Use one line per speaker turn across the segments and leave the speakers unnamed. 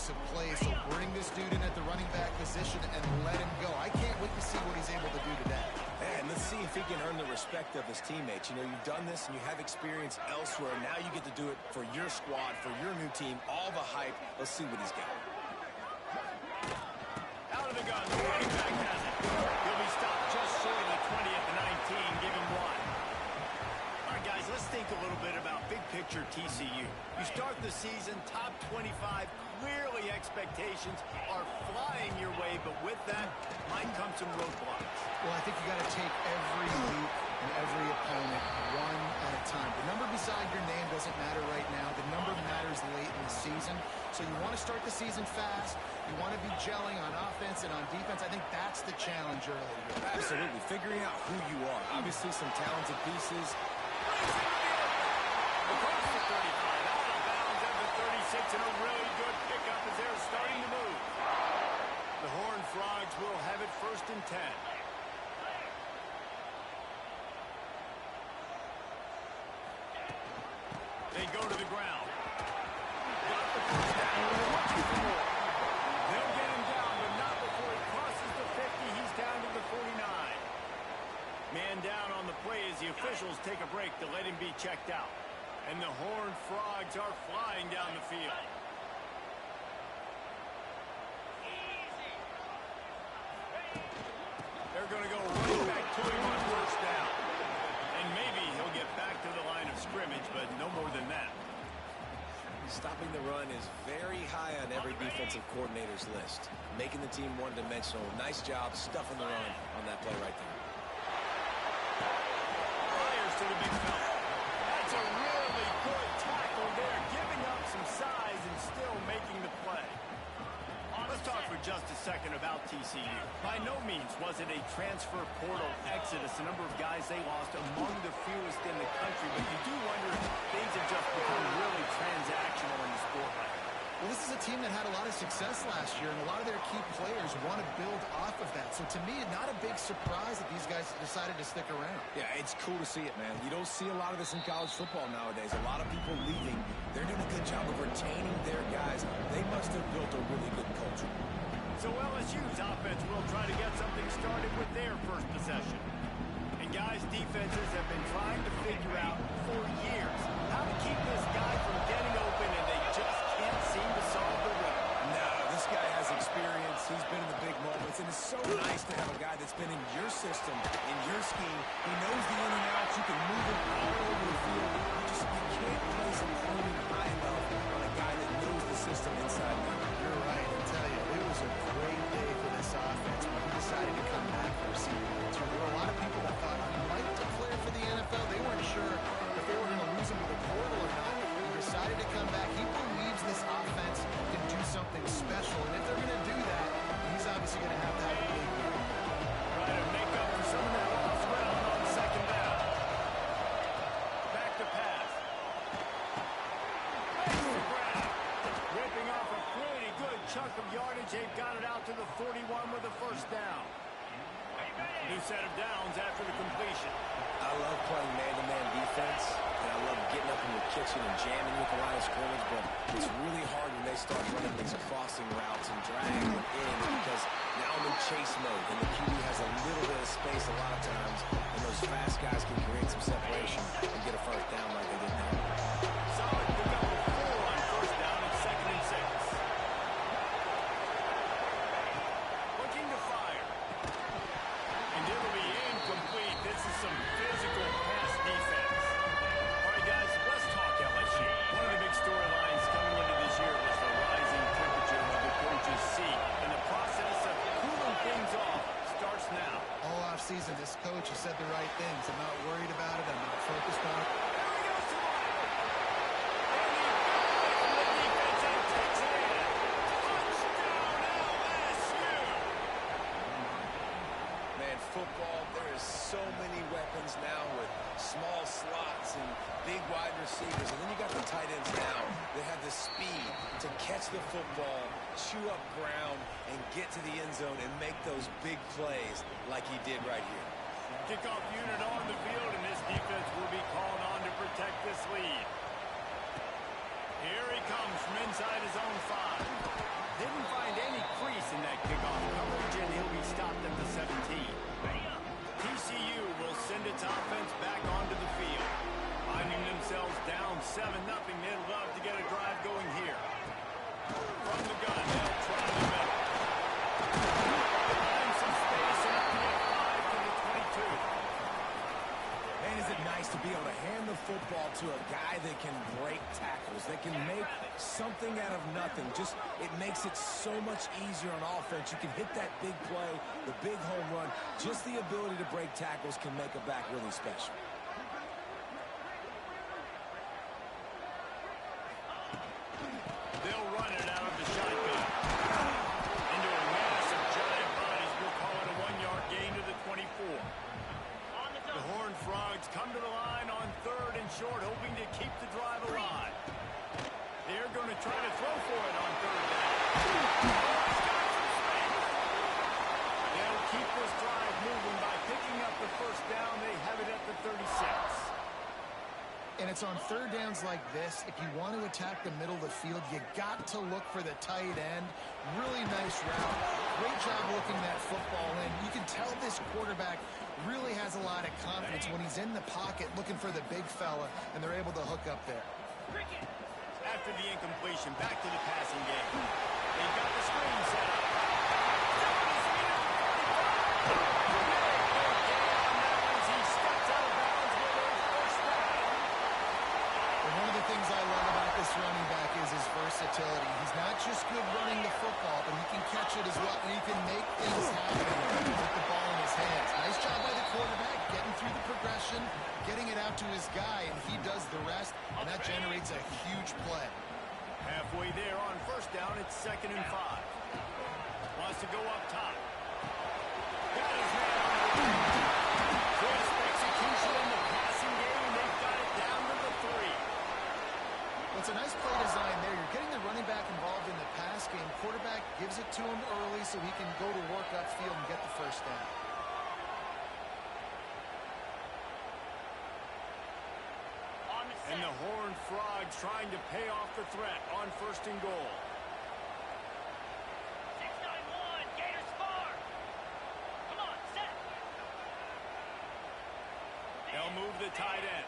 explosive plays. So bring this dude in at the running back position and let him go. I can't wait to see what he's able to do today.
And let's see if he can earn the respect of his teammates. You know, you've done this and you have experience elsewhere. Now you get to do it for your squad, for your new team, all the hype. Let's see what he's got.
Out of the gun, the running back has it. He'll be stopped just short of the 20 at the 19, give him one. All right, guys, let's think a little bit about big picture TCU. You start the season top 25. Clearly expectations are flying your way, but with that might come some roadblocks.
Well, I think you got to take every week and every opponent one at a time. The number beside your name doesn't matter right now. The number matters late in the season. So you want to start the season fast. You want to be gelling on offense and on defense. I think that's the challenge early.
Absolutely. Figuring out who you are. Obviously some talented pieces.
Across the 35, out of bounds at the 36, and a really good pickup as they're starting to move. The Horned Frogs will have it 1st and 10. They go to the ground. Got the first down. Looking for more. They'll get him down, but not before he crosses the 50. He's down to the 49. Man down on the play as the officials take a break to let him be checked out. And the Horned Frogs are flying down the field. They're going to go right back to him on 1st down. And maybe he'll get back to the line of scrimmage, but no more than that.
Stopping the run is very high on every defensive coordinator's list. Making the team one-dimensional. Nice job stuffing the run on that play right there.
Fires to the big fella. That's a really good tackle there, giving up some size and still making the play. Let's talk for just a second about TCU. By no means was it a transfer portal exodus. The number of guys they lost among the fewest in the country, but you do wonder if things have just become really transactional in the sport right now.
Well, this is a team that had a lot of success last year, and a lot of their key players want to build off of that. So to me, not a big surprise that these guys decided to stick around.
Yeah, it's cool to see it, man. You don't see a lot of this in college football nowadays. A lot of people leaving. They're doing a good job of retaining their guys. They must have built a really good culture.
So LSU's offense will try to get something started with their first possession. And guys, defenses have been trying to figure out for years how to keep this guy from getting open, and they just can't seem to solve the riddle.
No, this guy has experience. He's been in the big moments, and it's so nice to have a guy that's been in your system, in your scheme. He knows the in and outs. You can move him all over the field. You can't place him high enough on a guy that knows the system inside and out.
You're right. I tell you, it was a great day for this offense when he decided to come back for season 2. There were a lot of people that thought he might declare for the NFL. They weren't sure if they were going to lose him to the portal or not. He decided to come back. He believes this offense can do something special, and if they're going to do that, he's obviously going to have a big year.
Try to make up for some of that lost ground on 2nd down. Back to pass. Makes the grab. Ripping off a pretty good chunk of yardage. They've got it out to the 41 with a 1st down. New set of downs after the completion.
I love playing man-to-man defense, and I love getting up in the kitchen and jamming with the line of scrimmage, but it's really hard when they start running these crossing routes and dragging them in because now I'm in chase mode, and the QB has a little bit of space a lot of times, and those fast guys can create some separation and get a 1st down like they did now.
Solid pickup of 4 on 1st down and 2nd and 6. Looking to fire. And it'll be incomplete. This is some physical pass defense. All right, guys, let's talk LSU. One of the big storylines coming into this year was the rising temperature of the coach's seat. And the process of cooling things off starts now.
All offseason, this coach has said the right things. I'm not worried about it. I'm not focused on it.
There he goes to the line. And he from the defense and takes it in. Touchdown, LSU.
Man, football, there is so many weapons now with small slots and big wide receivers. And then you got the tight ends now that have the speed to catch the football, chew up ground, and get to the end zone and make those big plays like he did right here.
Kickoff unit on the field, and this defense will be called on to protect this lead. Here he comes. comes from inside his own 5. Didn't find any crease in that kickoff coverage, and he'll be stopped at the 17. TCU will send its offense back onto the field. Finding themselves down 7-0, they'd love to get a drive going here. From the gun, they'll try the middle. Find some space and up to the 5 to the 22.
Man, is it nice to be able to hand the football to a guy that can break tackles, that can make something out of nothing. Just, it makes it so much easier on offense. You can hit that big play, the big home run. Just the ability to break tackles can make a back really special.
They'll run it out of the shotgun. Into a mass of giant bodies. We'll call it a 1-yard gain to the 24. The Horned Frogs come to the line on 3rd and short, hoping to keep the drive alive. They're going to try to throw for it on 3rd down. They'll keep this drive moving by picking up the 1st down. They have it at the 36.
And it's on 3rd downs like this. If you want to attack the middle of the field, you got to look for the tight end. Really nice route. Great job looking that football in. You can tell this quarterback really has a lot of confidence when he's in the pocket looking for the big fella, and they're able to hook up there.
After the incompletion, back to the passing game. They've got the screen set up.
One of the things I love about this running back is his versatility. He's not just good running the football, but he can catch it as well, and he can make things happen with the ball in his hands. Nice job by the quarterback, getting through the progression, getting it out to his guy, and he does the rest, and that generates a huge play.
Halfway there on 1st down, it's 2nd and 5. Wants to go up top. Got his man on the run. Crisp execution in the passing game. They've got it down to the 3.
It's a nice play design there. You're getting the running back involved in the pass game. Quarterback gives it to him early so he can go to work upfield and get the 1st down.
And the Horned Frogs trying to pay off the threat on 1st and goal.
691, Gators far. Come on, set.
They'll move the tight end.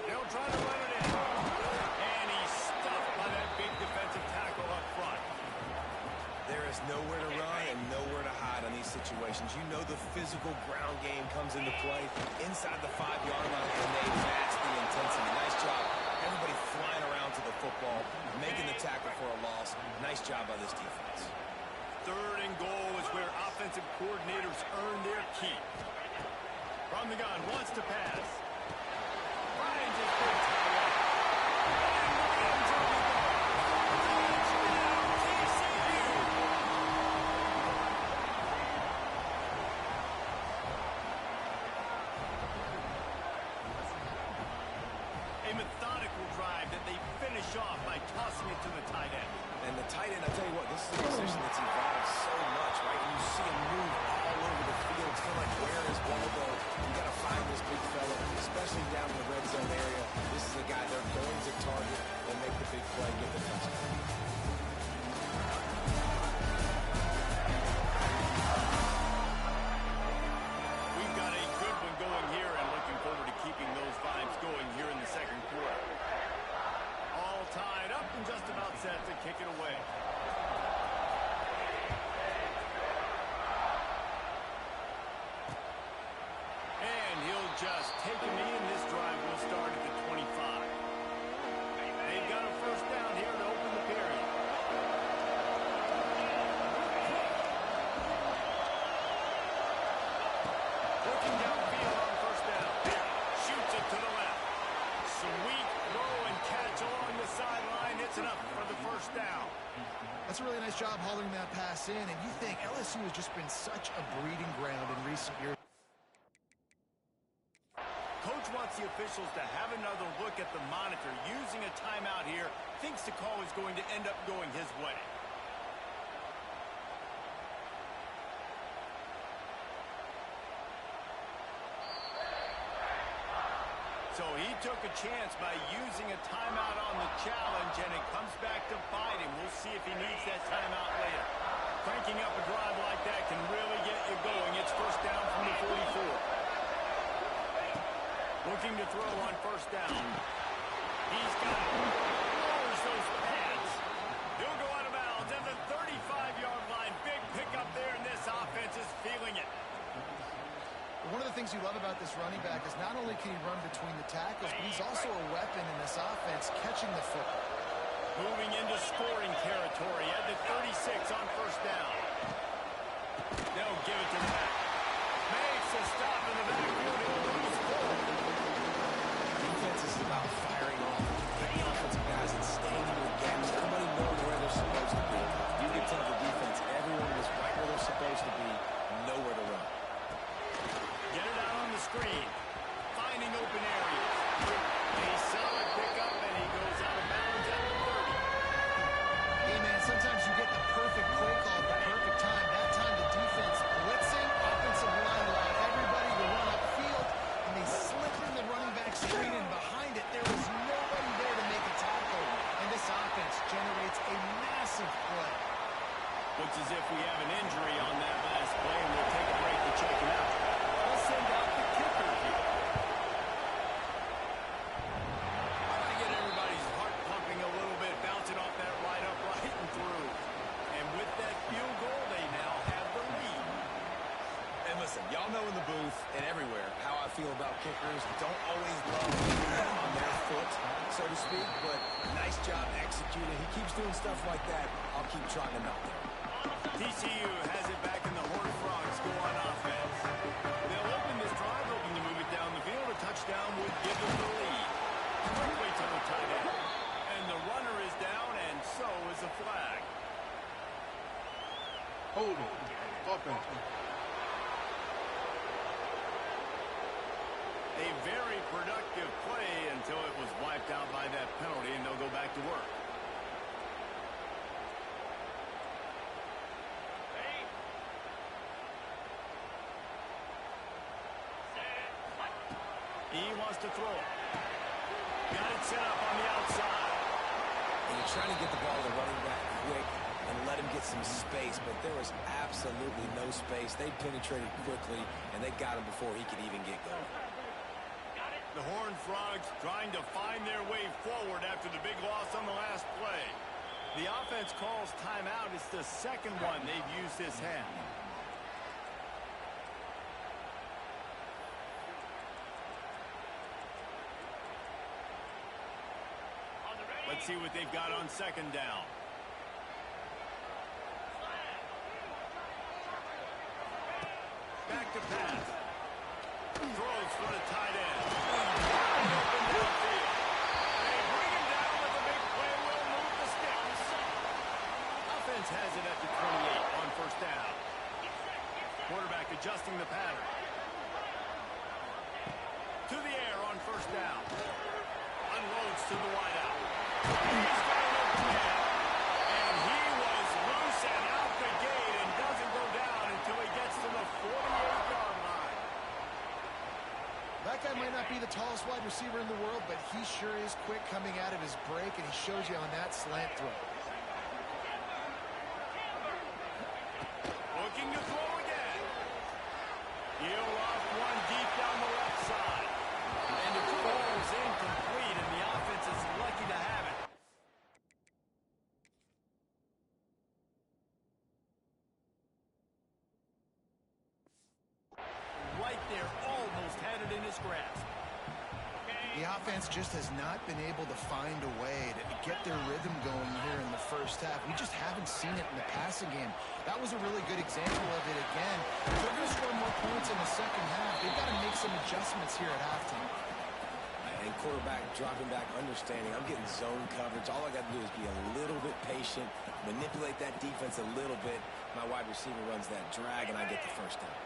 They'll try to run it in. And he's stuffed by that big defensive tackle up front.
There is nowhere to run and nowhere to hide on these situations. You know the physical ground game comes into play inside the 5-yard line, and they match the intensity. Nice job. Everybody flying around to the football, making the tackle for a loss. Nice job by this defense.
3rd and goal is where offensive coordinators earn their keep. From the gun, wants to pass. Ryan just puts it away. A methodical drive that they finish off by tossing it to the tight end.
And the tight end, I tell you what, this is a position that's evolved so much, right? You see him move all over the field. It's kind of like, where is ball go? You got to find this big fella, especially down in the red zone area. This is a guy they're going to target and make the big play, get the touchdown.
We've got a good one going here and looking forward to keeping those vibes going here in the 2nd quarter. All tied up and just about set to kick it away. And he'll just take a knee, and this drive will start at the 25. They've got a 1st down here to open the period. Looking downfield on 1st down. Shoots it to the left. Sweet throw and catch along the sideline. It's enough for the 1st down.
That's a really nice job hauling that pass in, and you think LSU has just been such a breeding ground in recent years.
Coach wants the officials to have another look at the monitor. Using a timeout here, thinks the call is going to end up going his way. So he took a chance by using a timeout on the challenge, and it comes back to bite him. We'll see if he needs that timeout later. Cranking up a drive like that can really get you going. It's first down from the 44. Looking to throw on first down. He's got it. Lowers those pads. He'll go out of bounds at the 35-yard line. Big pickup there, and this offense is feeling it.
One of the things you love about this running back is not only can he run between the tackles, but he's also a weapon in this offense catching the football.
Moving into scoring territory at the 36 on first down. They'll give it to the back. Makes a stop in the backfield. He'll lose 4.
Defense is about firing off the offensive guys and staying in the gaps. Everybody knows where they're supposed to be. You can tell the defense, everyone is right where they're supposed to be, nowhere to run.
Get it out on the screen. Finding open areas. A solid pickup, and he goes out of bounds at the 30.
Hey, man, sometimes you get the perfect play call at the perfect time. That time the defense blitzing, offensive line like everybody to run upfield, and they slip in the running back screen, and behind it, there was nobody there to make a tackle. And this offense generates a massive play.
Looks as if we have an injury on that last play, and we'll take a break to check it out. Let's send out the kicker here. I want to get everybody's heart pumping a little bit, bouncing off that right upright and through. And with that field goal, they now have the lead.
And listen, y'all know in the booth and everywhere how I feel about kickers. Don't always love them on their foot, so to speak, but nice job executing. He keeps doing stuff like that. I'll keep trotting him out there.
TCU has it back, and the Horned Frogs go on offense. They'll open this drive, looking to move it down the field. A touchdown would give them the lead. Quickly to the tight end. And the runner is down, and so is the flag.
Hold it. Offense.
A very productive play until it was wiped out by that penalty, and they'll go back to work. He wants to throw it. Got it set up on the outside.
And you're trying to get the ball to the running back quick and let him get some space, but there was absolutely no space. They penetrated quickly, and they got him before he could even get going.
The Horned Frogs trying to find their way forward after the big loss on the last play. The offense calls timeout. It's the second one they've used this half. Let's see what they've got on second down. Back to pass. Throws for the tight end. Open downfield. They bring him down with a big play. Will move the sticks. Offense has it at the 28 on first down. Quarterback adjusting the pattern. To the air on first down. Unloads to the wideout. He's got an open man. And he was loose and out the gate and doesn't go down until he gets to the 48-yard line.
That guy might not be the tallest wide receiver in the world, but he sure is quick coming out of his break, and he shows you on that slant throw.
Looking to throw again. He'll off one deep down the left side. And it falls incomplete, and the offense is lucky to have it. Right there, almost had it in his grasp.
The offense just has not been able to find a way to get their rhythm going here in the first half. We just haven't seen it in the passing game. That was a really good example of it again. If they're going to score more points in the second half, they've got to make some adjustments here at halftime.
And quarterback dropping back, understanding I'm getting zone coverage. All I got to do is be a little bit patient, manipulate that defense a little bit. My wide receiver runs that drag, and I get the first down.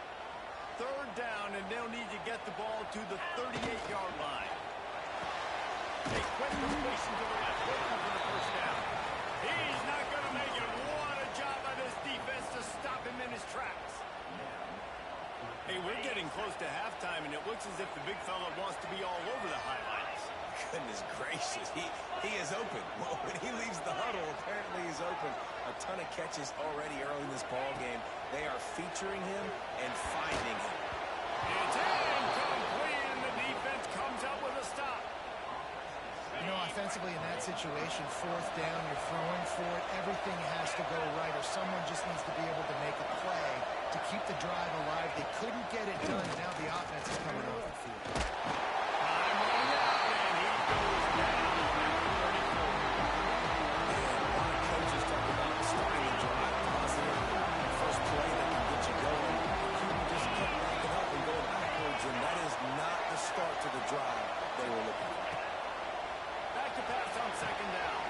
Third down, and they'll need to get the ball to the 38-yard line. A quick completion to the left, looking for the first down. He's not going to make it. What a job by this defense to stop him in his tracks. Hey, we're getting close to halftime, and it looks looks as if the big fella wants to be all over the highlights.
Goodness gracious, he is open. Well, when he leaves the huddle, apparently he's open. A ton of catches already early in this ball game. They are featuring him and finding him.
It's incomplete, and the defense comes up with a stop.
You know, offensively in that situation, fourth down, you're throwing for it. Everything has to go right, or someone just needs to be able to make a play to keep the drive alive. They couldn't get it done, and now the offense is coming off the field.
Time running out, and he goes down at 34.
A lot of coaches talk about starting the drive positive. First play that can get you going. You just kept backing up and going backwards, and that is not the start to the drive they were looking for.
Back to pass on second down.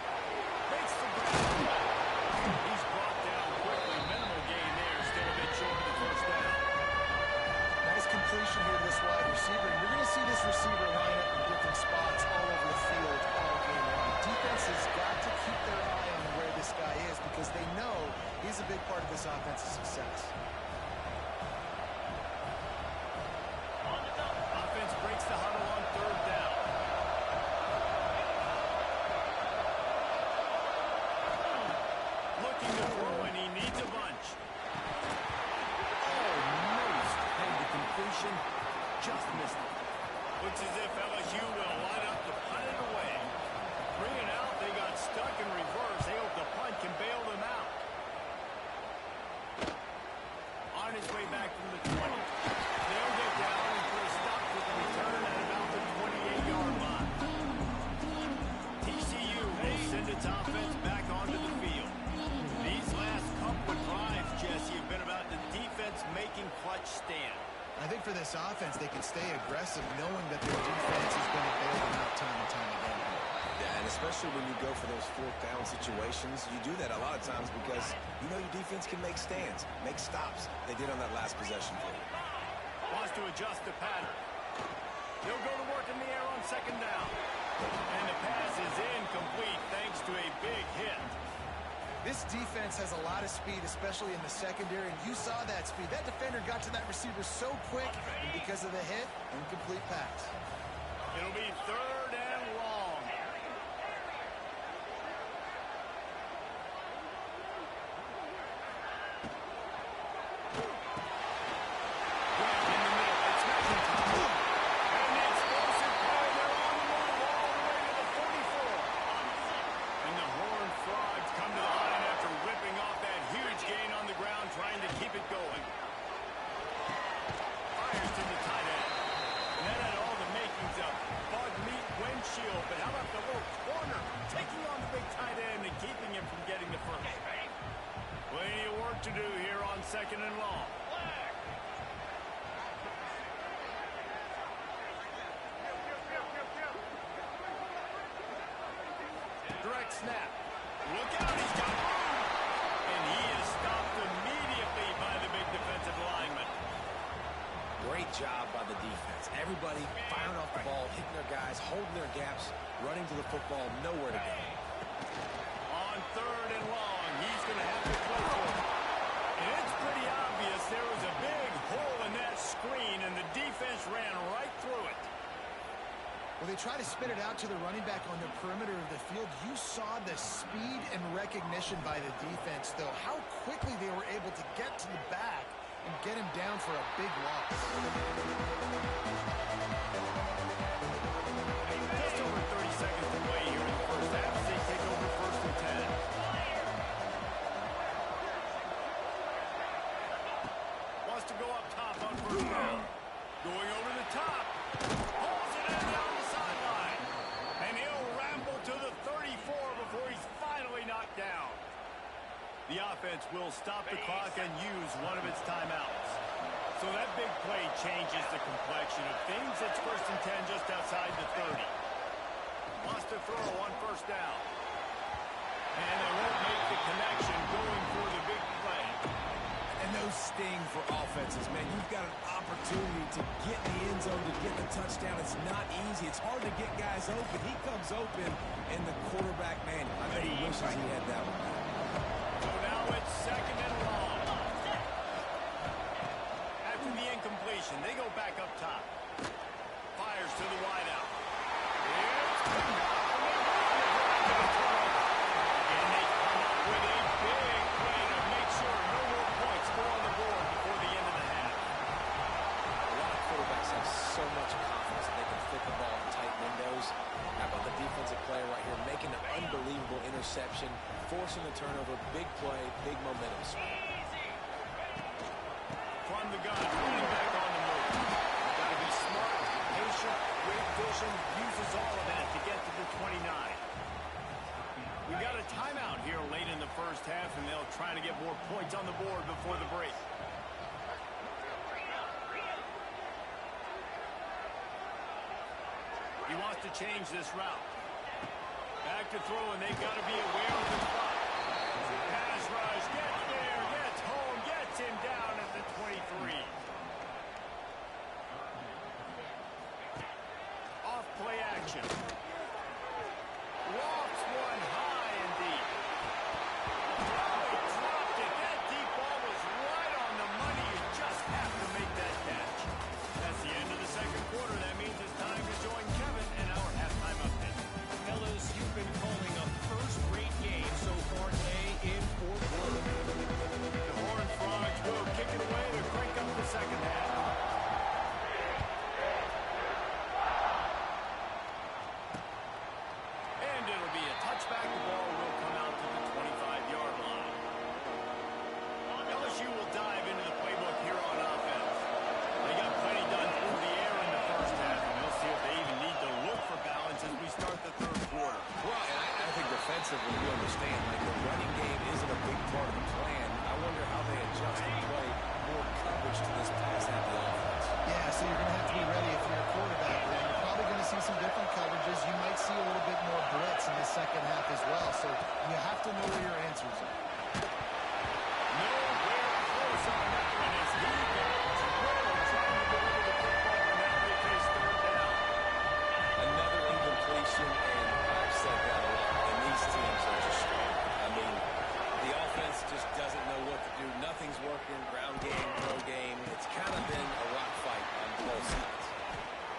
Makes the ground. He's brought down quickly. Minimal gain there. Still a bit short of the first down.
Nice completion here to this wide receiver. And you're going to see this receiver line up in different spots all over the field all game long. Defense has got to keep their eye on where this guy is because they know he's a big part of this offense's success.
Offense breaks the huddle on third down. Looking to throw, and he needs a bunch. Oh, missed. And the completion just missed it. Looks as if LSU will line up to punt it away. Bring it out. They got stuck in reverse. They hope the punt can bail them out. On his way back from the 20. They'll get down and put a stop with the return at about the 28-yard line. TCU will send its offense back onto the field. These last couple of drives, Jesse, have been about the defense making clutch stand.
I think for this offense, they can stay aggressive knowing that their defense is going to bail them out time and time again.
Yeah, and especially when you go for those fourth down situations, you do that a lot of times because you know your defense can make stands, make stops. They did on that last possession for you.
Wants to adjust the pattern. He'll go to work in the air on second down. And the pass is incomplete thanks to a big hit.
This defense has a lot of speed, especially in the secondary, and you saw that speed. That defender got to that receiver so quick, and because of the hit, incomplete pass.
It'll be third and long. Grab in the middle. It's McIntyre. And the explosive play. They're on the move all the way to the 44. And the Horned Frogs come to the line after ripping off that huge gain on the ground, trying to keep it going. Fires to the tight end. And that had all the makings of bug meat windshield. But how about the little corner taking on the big tight end and keeping him from getting the first? Plenty of work to do here on second and long. Direct snap. Look out, he's got room. And he is stopped immediately by the big defensive lineman.
Great job by the defense. Everybody firing off the ball, hitting their guys, holding their gaps, running to the football, nowhere to go.
On third and long, he's going to have to play for it. And it's pretty obvious there was a big hole in that screen, and the defense ran right through it.
Well, they try to spin it out to the running back on the perimeter of the field. You saw the speed and recognition by the defense, though. How quickly they were able to get to the back and get him down for a big loss.
Just over 30 seconds to play here in the first half as they take over first and 10. Wants to go up top on first down. Going over the top. Pulls it in down the sideline. And he'll ramble to the 34 before he's finally knocked down. The offense will stop the clock and use one of its timeouts. So that big play changes the complexion of things. It's first and 10 just outside the 30. Wants to throw on first down. And they won't make the connection going for the big play.
And those sting for offenses, man. You've got an opportunity to get in the end zone, to get the touchdown. It's not easy. It's hard to get guys open. He comes open, and the quarterback, man, I bet he wishes he had that one.
So now it's second and long. After the incompletion, they go back up top.
so much confidence that they can fit the ball in tight windows. How about the defensive player right here making an unbelievable interception, forcing the turnover, big play, big momentum swing.
From the gun, running back on the move. Got to be smart, patient, great vision, uses all of that to get to the 29. We got a timeout here late in the first half, and they'll try to get more points on the board before the break. He wants to change this route. Back to throw, and they've got to be aware of the clock. Pass rush, gets there, gets home, gets him down at the 23. Off play action. Lofts one high and deep. Oh, he dropped it. That deep ball was right on the money. You just have to make that catch. That's the end of the second quarter. That means it's time to join Kevin and our halftime update.
Fellas, you've been calling a first-rate game so far today in Fort Worth.
The Horned Frogs will kick it away to crank up the second half. And it'll be a touchback. The ball will come out to the 25-yard line. LSU will dive into the playbook here on offense. They got plenty done through the air in the first half, and we'll see if they even need to look for balance as we start the third quarter.
Well, and I think defensively we understand, like the running game isn't a big part of the plan. I wonder how they adjust and play more coverage to this pass at the offense.
Yeah, so you're going to have to be ready if you're a quarterback. Then you're probably going to see some different coverages. You might see a little bit more blitz in the second half as well. So you have to know where your answers are.
Nowhere close on that one as he goes. Rowe trying to deliver the football, and now they face third down.
Another incompletion, and I've said that a lot, and these teams are just strong. I mean, the offense just doesn't know what to do. Nothing's working, ground game, throw game. It's kind of been a rock fight on both sides.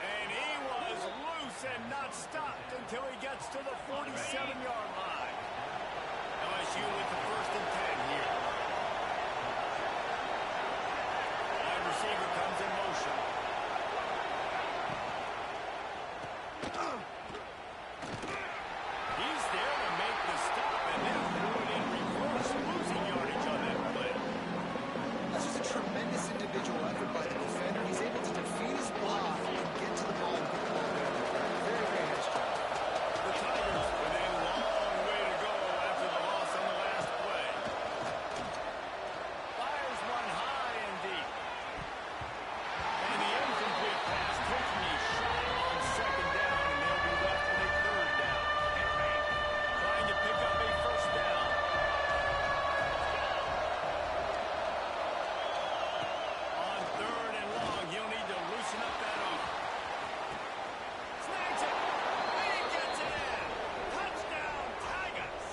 And he was loose and not stopped until he gets to the 47-yard line. LSU with the first and 10 here. Wide receiver comes in motion. He's there to make the stop, and then threw it in reverse, losing yardage on that play.
That's just a tremendous individual effort by the defender. He's able to defeat his block and get to the ball and get the ball there. Very, very nice job.
The Tigers with a long way to go after the loss on the last play. Fires one high and deep. And the incomplete pass taking a shot on second down, and they'll be left with a third down. Trying to pick up a first down. On third and long, he'll need to loosen up that arm. Snags it. He gets it in. Touchdown, Tigers.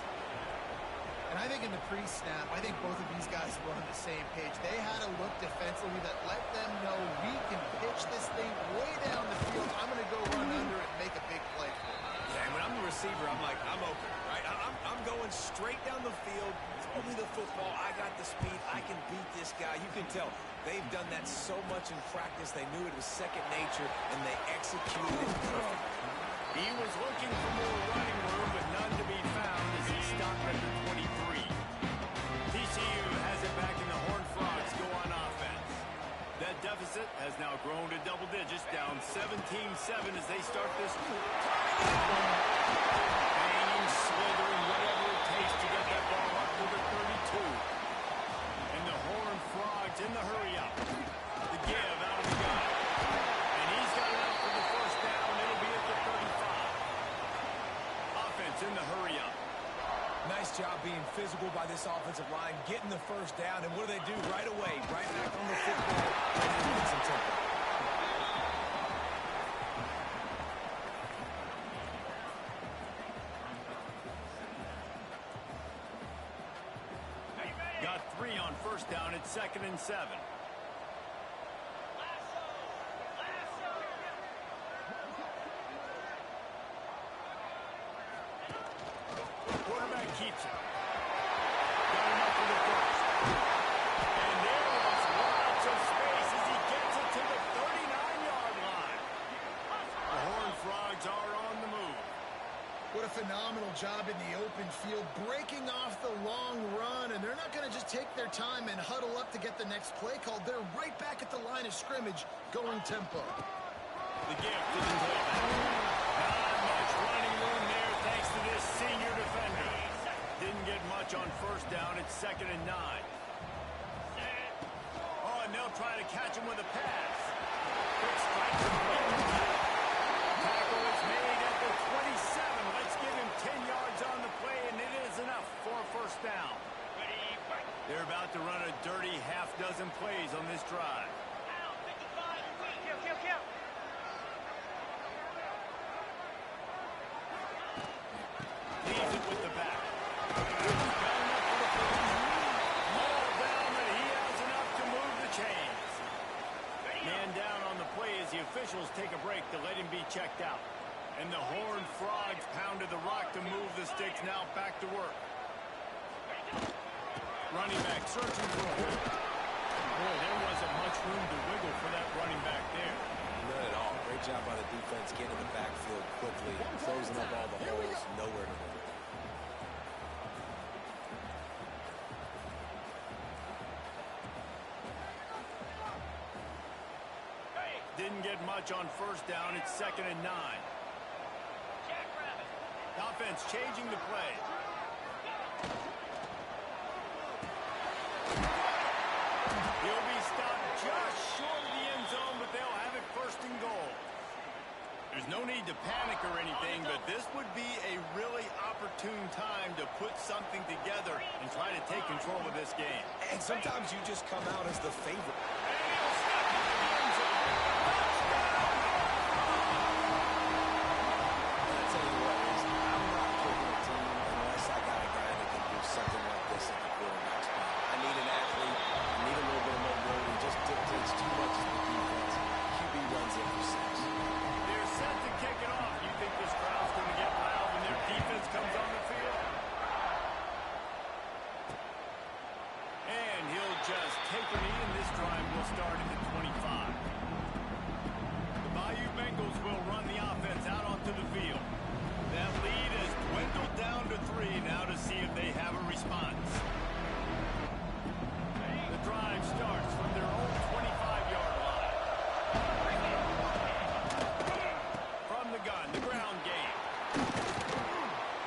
And I think in the pre-snap, I think both of these guys were on the same page. They had a look defensively that let them know we can pitch this thing way down the field. I'm going to go run under it and make a big play for it.
Yeah, and when I'm the receiver, I'm like, I'm open, right? I'm going straight down the field. Throw me the football. I got the speed. I can beat this guy. You can tell they've done that so much in practice. They knew it was second nature, and they executed it perfectly.
He was looking for more running room, but none to be found as he stopped at the 23. TCU has it back, and the Horned Frogs go on offense. That deficit has now grown to double digits, down 17-7 as they start this quarter. Hanging, slithering, whatever it takes to get that ball up to the 32. And the Horned Frogs in the hurry-up. The give out of the gun. And he's got it up for the first down. It'll be at the 35. Offense in the hurry-up.
Nice job being physical by this offensive line, getting the first down, and what do they do right away? Right back on the football, ready to get some tempo.
Got 3 on first down at 2nd and 7. Quarterback keeps it. Got him up for the first. And there was lots of space as he gets it to the 39-yard line.
a phenomenal job in the open field, breaking off the long run, and they're not going to just take their time and huddle up to get the next play called. They're right back at the line of scrimmage, going tempo.
The gift to the tailback. Not much running room there thanks to this senior defender. Didn't get much on first down. It's 2nd and 9. Oh, and they'll try to catch him with a pass. Quick strike. Tackle is made at the 27. Let's give him 10 yards on the play, and it is enough for a first down. They're about to run a dirty half-dozen plays on this drive. Leaves it with the back. Ball down, but he has enough to move the chains. Man down on the play as the officials take a break to let him be checked out. And the Horned Frogs pounded the rock to move the sticks. Now back to work. Running back searching for a hole. Boy, there wasn't much room to wiggle for that running back there.
None at all. Great job by the defense getting in the backfield quickly, closing up all the holes, nowhere to run.
Didn't get much on first down. It's 2nd and 9. Offense changing the play. He'll be stopped just short of the end zone, but they'll have it 1st and goal. There's no need to panic or anything, but this would be a really opportune time to put something together and try to take control of this game.
And sometimes you just come out as the favorite. Something like this at the quarterback spot. I need an athlete. I need a little bit of mobility. Just dictates too much to the defense. QB runs in for 6.
They're set to kick it off. You think this crowd's going to get loud when their defense comes on the field? And he'll just take a knee, and this drive will start at the 25. The Bayou Bengals will run the offense out onto the field. That lead has dwindled down to 3 now to see if they have a response. The drive starts from their own 25-yard line. From the gun, the ground game.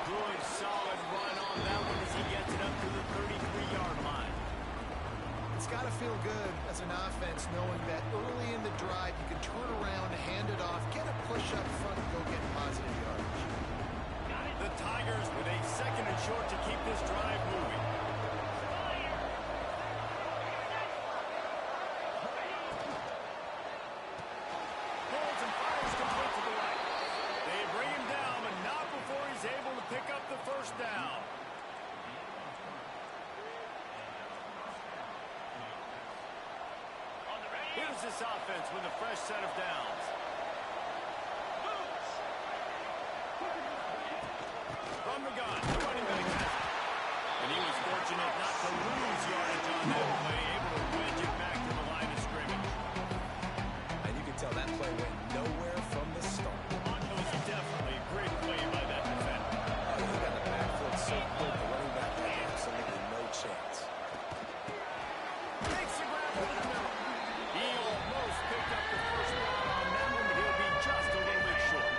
Good, solid run on that one as he gets it up to the 33-yard line.
It's got to feel good as an offense knowing that early in the drive you can turn around, hand it off, get a push up front, and go get positive yardage.
The Tigers with a 2nd and short to keep this drive moving. Holds and fires complete to the right. They bring him down, but not before he's able to pick up the first down. Here's this offense with a fresh set of downs. From the gun, the running back has it. And he was fortunate not to lose yardage on that play, able to wedge it back to the line of scrimmage.
And you can tell that play went nowhere from the start.
It was definitely a great play by that defender.
He got the backfield so quick, the running back had absolutely no chance.
Makes the grab over the middle. He almost picked up the first down on that one, but he'll be just a little bit short.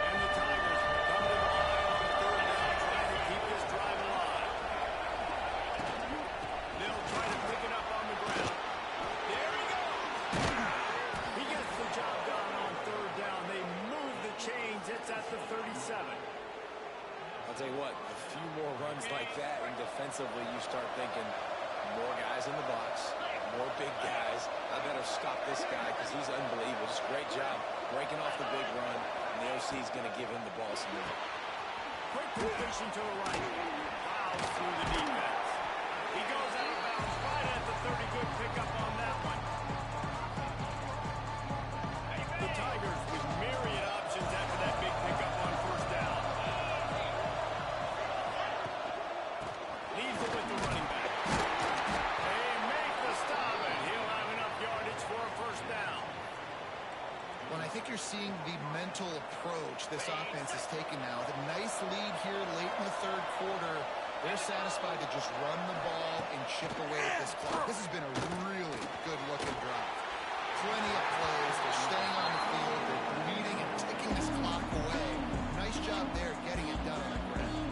And the Tigers come to the line on 3rd down, trying to keep this drive alive. They'll try to pick it up on the ground. There he goes. He gets the job done on 3rd down. They move the chains. It's at the 37.
I'll tell you what, a few more runs like that, and defensively you start thinking more guys in the box, more big guys. I better stop this guy because he's unbelievable. Just great job breaking off the big run, and the OC is going to give him the ball some more.
Quick completion to the right. Fouls through the defense. He goes out of bounds right at the 30. Good pickup on that one. The Tigers with myriad options after that big pickup on first down. Leaves it with the running back. They make the stop, and he'll have enough yardage for a first down.
Well, I think you're seeing the mental approach this offense is taking now. The nice lead here late in the third quarter. They're satisfied to just run the ball and chip away at this clock. This has been a really good-looking drive. Plenty of plays. They're staying on the field. They're leading and ticking this clock away. Nice job there getting it done on the ground.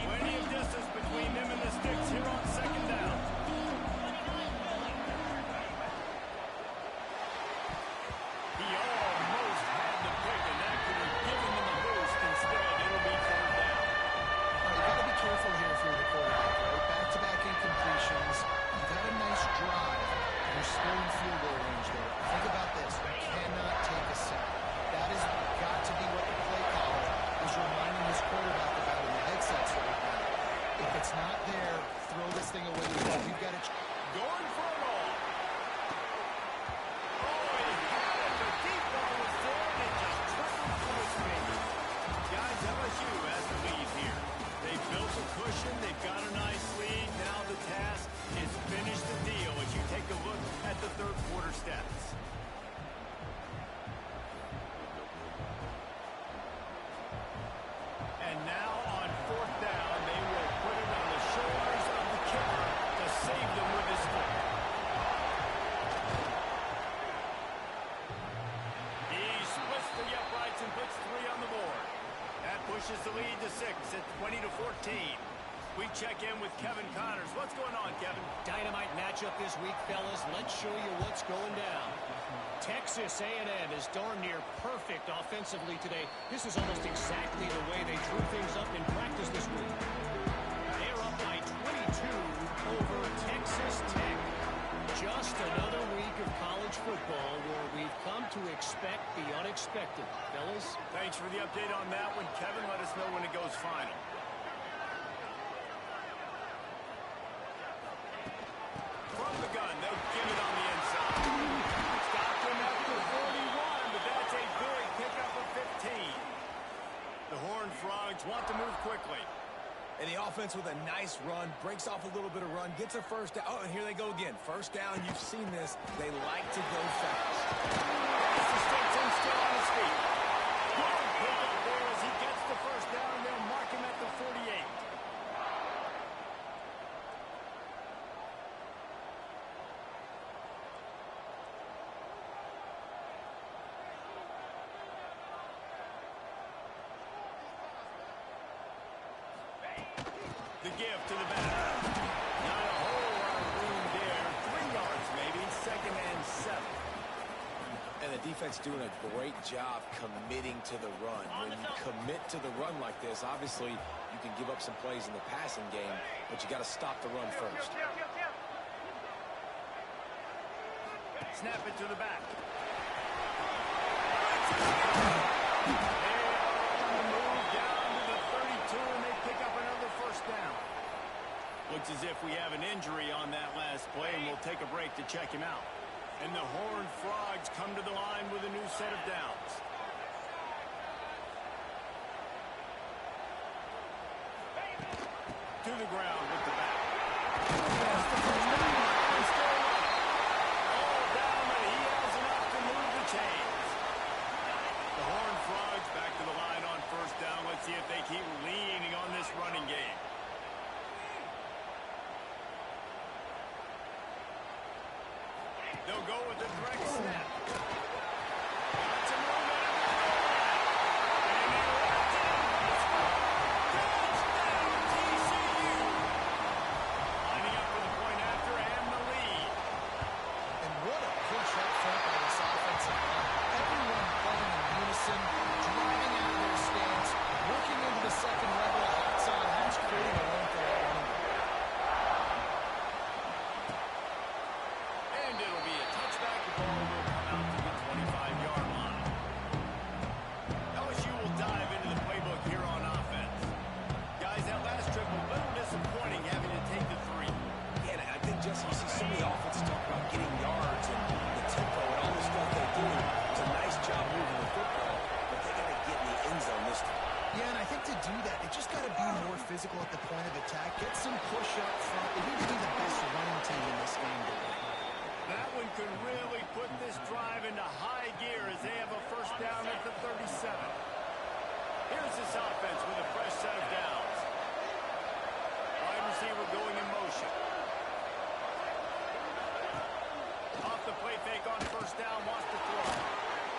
Plenty of distance between them and the sticks here on second down. He almost had the pick, and that could have given them a boost. Instead, it'll be third down.
You got to be careful here if you're the quarterback, right? Back-to-back incompletions. You've had a nice drive. You're still in field goal range there. Think about this. You cannot take a sack. That has got to be what the play caller is reminding his quarterback about in the headsets right now. If it's not there, throw this thing away. We've got to...
Going for a ball. Oh, he had it. The deep ball was there, and it just trickled through his fingers. Guys, LSU has the lead here. They've built a cushion. They've got a nice lead. Now the task is finish the deal as you take a look at the third quarter stats. And now on fourth down, they will put it on the shoulders of the kicker to save them with his foot. He splits the uprights and puts 3 on the board. That pushes the lead to 6 at 20-14. We check in with Kevin Connors. What's going on, Kevin?
Dynamite matchup this week, fellas. Let's show you what's going down. Texas A&M is darn near perfect offensively today. This is almost exactly the way they drew things up in practice this week. They're up by 22 over Texas Tech. Just another week of college football where we've come to expect the unexpected. Fellas?
Thanks for the update on that one, Kevin. Let us know when it goes final. From the gun, they'll give it on the inside. Stopped him after 41, but that's a big pickup of 15. The Horned Frogs want to move quickly.
And the offense with a nice run, breaks off a little bit of run, gets a first down. Oh, and here they go again. First down, you've seen this. They like to go fast.
That's the Stetson still on his feet. Good pickup there as he gets the first down. They'll mark him at the 48. The give to the back. Not a whole lot of room there. 3 yards maybe. 2nd and 7.
And the defense doing a great job committing to the run. When you commit to the run like this, obviously you can give up some plays in the passing game, but you got to stop the run first.
Snap it to the back. Looks as if we have an injury on that last play, and we'll take a break to check him out. And the Horned Frogs come to the line with a new set of downs. To the ground with the back. All down, but he has enough to move the chains. The Horned Frogs back to the line on first down. Let's see if they keep leaning on this running game. They'll go with a direct snap. Got some momentum. And he left it in. Touchdown, TCU. Lining up for the point after and the lead.
And what a push up front by this offensive line. Everyone playing in unison, driving out of their stance, working into the second level, hats on, that's creating a run for that running back.
And it'll be a touchback. The ball will come out to the 20. can really put this drive into high gear as they have a first down at the 37. Here's this offense with a fresh set of downs. Wide receiver going in motion. Off the play fake on first down, wants to throw.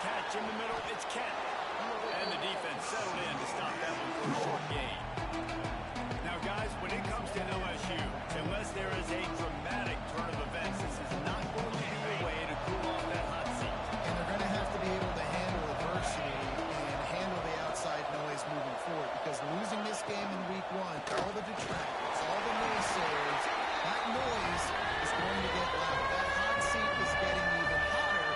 Catch in the middle, it's Kent. And the defense settled in to stop that one for a short gain. Now, guys, when it comes to LSU, unless there is a dramatic turn of events, this is not going to be a way to cool off that hot seat.
And they're going to have to be able to handle adversity and handle the outside noise moving forward, because losing this game in week 1, all the detractors, all the naysayers, that noise is going to get loud. That hot seat is getting even hotter.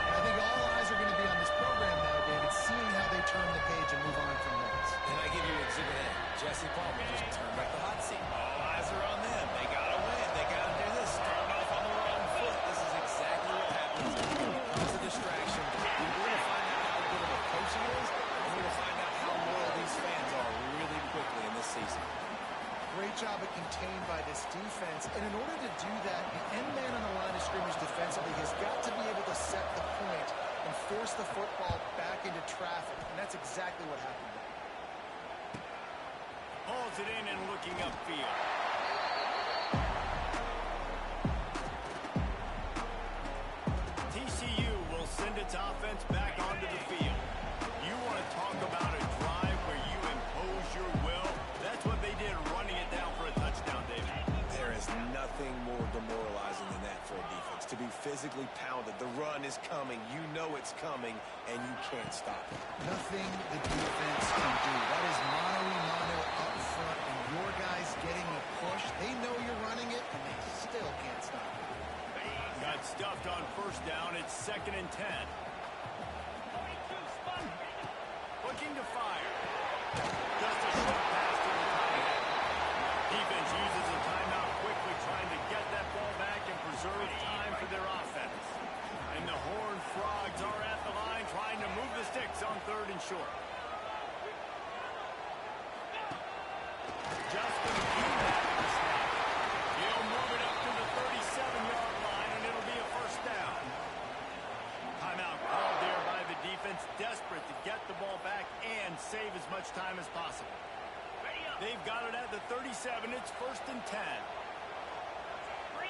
And I think all eyes are going to be on this program now, David, seeing how they turn the page and move on from this.
And I give you Exhibit A. Jesse Palmer just turned up the hot seat. All eyes are on them. They got to win. They got to do this. Starting off on the wrong foot. This is exactly what happens when it comes to distraction. We're going to find out how good of a coach he is, and we're going to find out how loyal these fans are really quickly in this season.
Great job at contained by this defense. And in order to do that, the end man on the line of scrimmage defensively has got to be able to set the point and force the football back into traffic. And that's exactly what happened there.
Hauls it in and looking upfield. TCU will send its offense back onto the field. You want to talk about a drive where you impose your will? That's what they did, running it down for a touchdown, David.
There is nothing more demoralizing than that for a defense. To be physically pounded. The run is coming. You know it's coming, and you can't stop it.
Nothing the defense can do. That is mano-a-mano up front, and your guys getting the push. They know you're running it, and they still can't stop it.
Got stuffed on first down. It's 2nd and 10. Looking to fire. Just a short pass to the tight end. Defense uses a timeout quickly, trying to get that ball back and preserve time for their offense. And the Horned Frogs are at the line, trying to move the sticks on 3rd and short. Justin Hughes having the snap. He'll move it up to the 37-yard line, and it'll be a first down. Timeout called there by the defense, desperate to get the ball back and save as much time as possible. They've got it at the 37. It's 1st and 10.
3:25.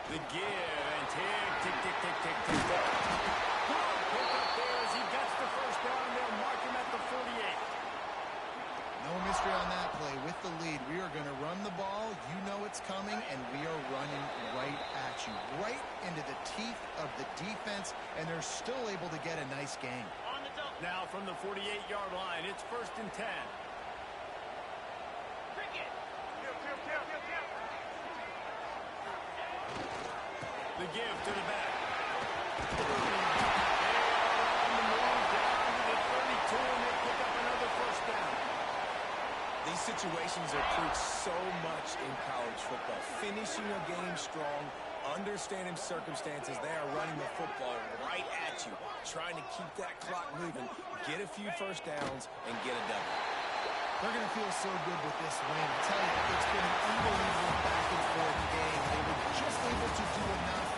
The give and tick, tick, tick, tick, tick, tick, tick. Pick up there as he gets the first down. They'll mark him at the 48.
No mystery on that play. With the lead, we are going to run the ball. You know it's coming, and we are running right at you, right into the teeth of the defense, and they're still able to get a nice gain.
On the double.
Now from the 48-yard line, it's 1st and 10.
Cricket.
The give to the back. They are on the move down to the 32, and they pick up another first down.
These situations are preached so much in college football. Finishing a game strong, understanding circumstances. They are running the football right at you, trying to keep that clock moving, get a few first downs, and get a W.
They're going to feel so good with this win. I tell you, it's been an unbelievable back-and-forth game. They were just able to do enough